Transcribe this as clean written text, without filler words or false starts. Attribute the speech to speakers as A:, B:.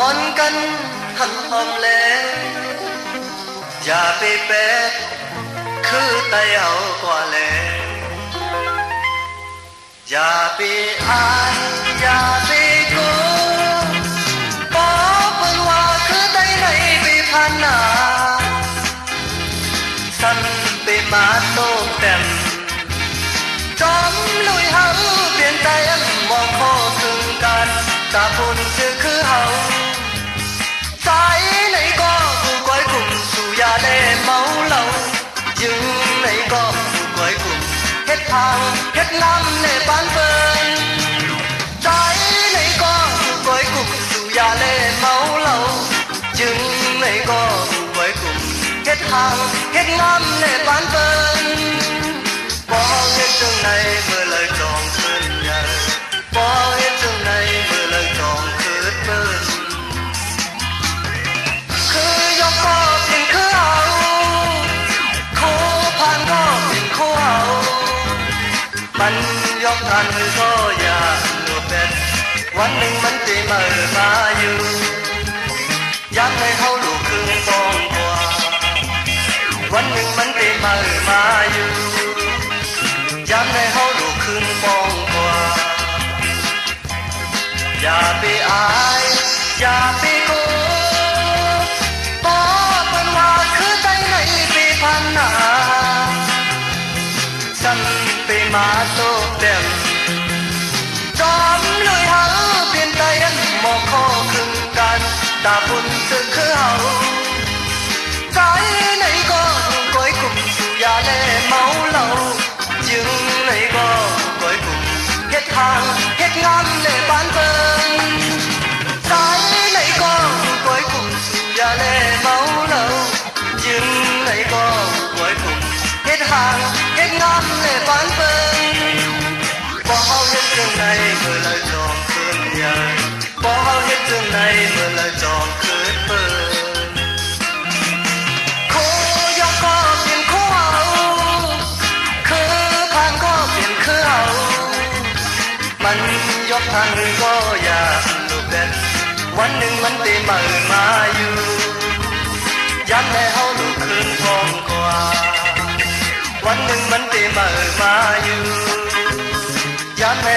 A: อ่อนกันหันหอมแล้วอย่าไปแปะคือไตเอากว่าแล้วอย่าไปอายอย่าไปโกบอกเพิ่นว่าคือไตไหนไปผ่านหน้าสั่นไปมาโตแต้มจอมลุยเฮาเปลี่ยนใจมองข้อซึ่งกันตาพุ่นชื่อคือเฮาใจไหนก็ผู้ก้อยกลุ่มสู่ยาได้เมาเหล้ายึงไหนก็ผู้ก้อยกลุ่มเฮ็ดทางเฮ็ดงามในบ้านเฟินใจไหนก็ผู้ก้อยกลุ่มสู่ยาได้เมาเหล้ายึงไหนก็ผู้ก้อยกลุ่มเฮ็ดทางเฮ็ดงามในบ้านเฟินบ่เฮ็ดจังไหนเมื่อเลยจองคืนใหญ่บ่เฮ็ดจังไหนเมื่อเลยจองคืนเปิ้นคือยกก็เป็นคือเอาคู่ผ่านก็เป็นคู่เอามันยกทันก็อย่าหลบเป็นวันหนึ่งมันจะมาอยู่อยากให้เฮาลูกครึ่งฟองกว่าวันหนึ่งมันจะมาอยู่อยากให้เฮาลูกครึ่งฟองกว่าอย่าไปอายอย่าไปโกบอกเพิ่นว่าคือใจไหนไปผ่านหน้าสั่นไปมาโตแต้มจอมลุยเฮาเปลี่ยนใจมองข้อครึ่งกันตาพุ่นสึกคือเฮาใจไหนก็ถูกก้อยกลุ่มสู่ยาแลเมาเหล้าจึงไหนก็ก้อยกลุ่มเฮ็ดทางเฮ็ดงามในบ้านเฟินใจไหนก็ถูกก้อยกลุ่มสู่ยาแลเมาเหล้าจึงไหนก็ก้อยกลุ่มเฮ็ดทางเฮ็ดงามในบ้านเฟินบ่เฮาเฮ็ดจังไดเมื่อเลยจองคืนใหญ่บ่เฮาเฮ็ดจังไดเมื่อเลยจองคืนเปิ้นคู่ยกก็เป็นคู่เอาคือผ่านก็เป็นคือเอามันยกทางก็อย่าหลบเด่นวันหนึ่งมันจะมาอยู่อยากให้เฮาลูกคืนทองกว่าวันหนึ่งมันจะมาอยู่อยากให้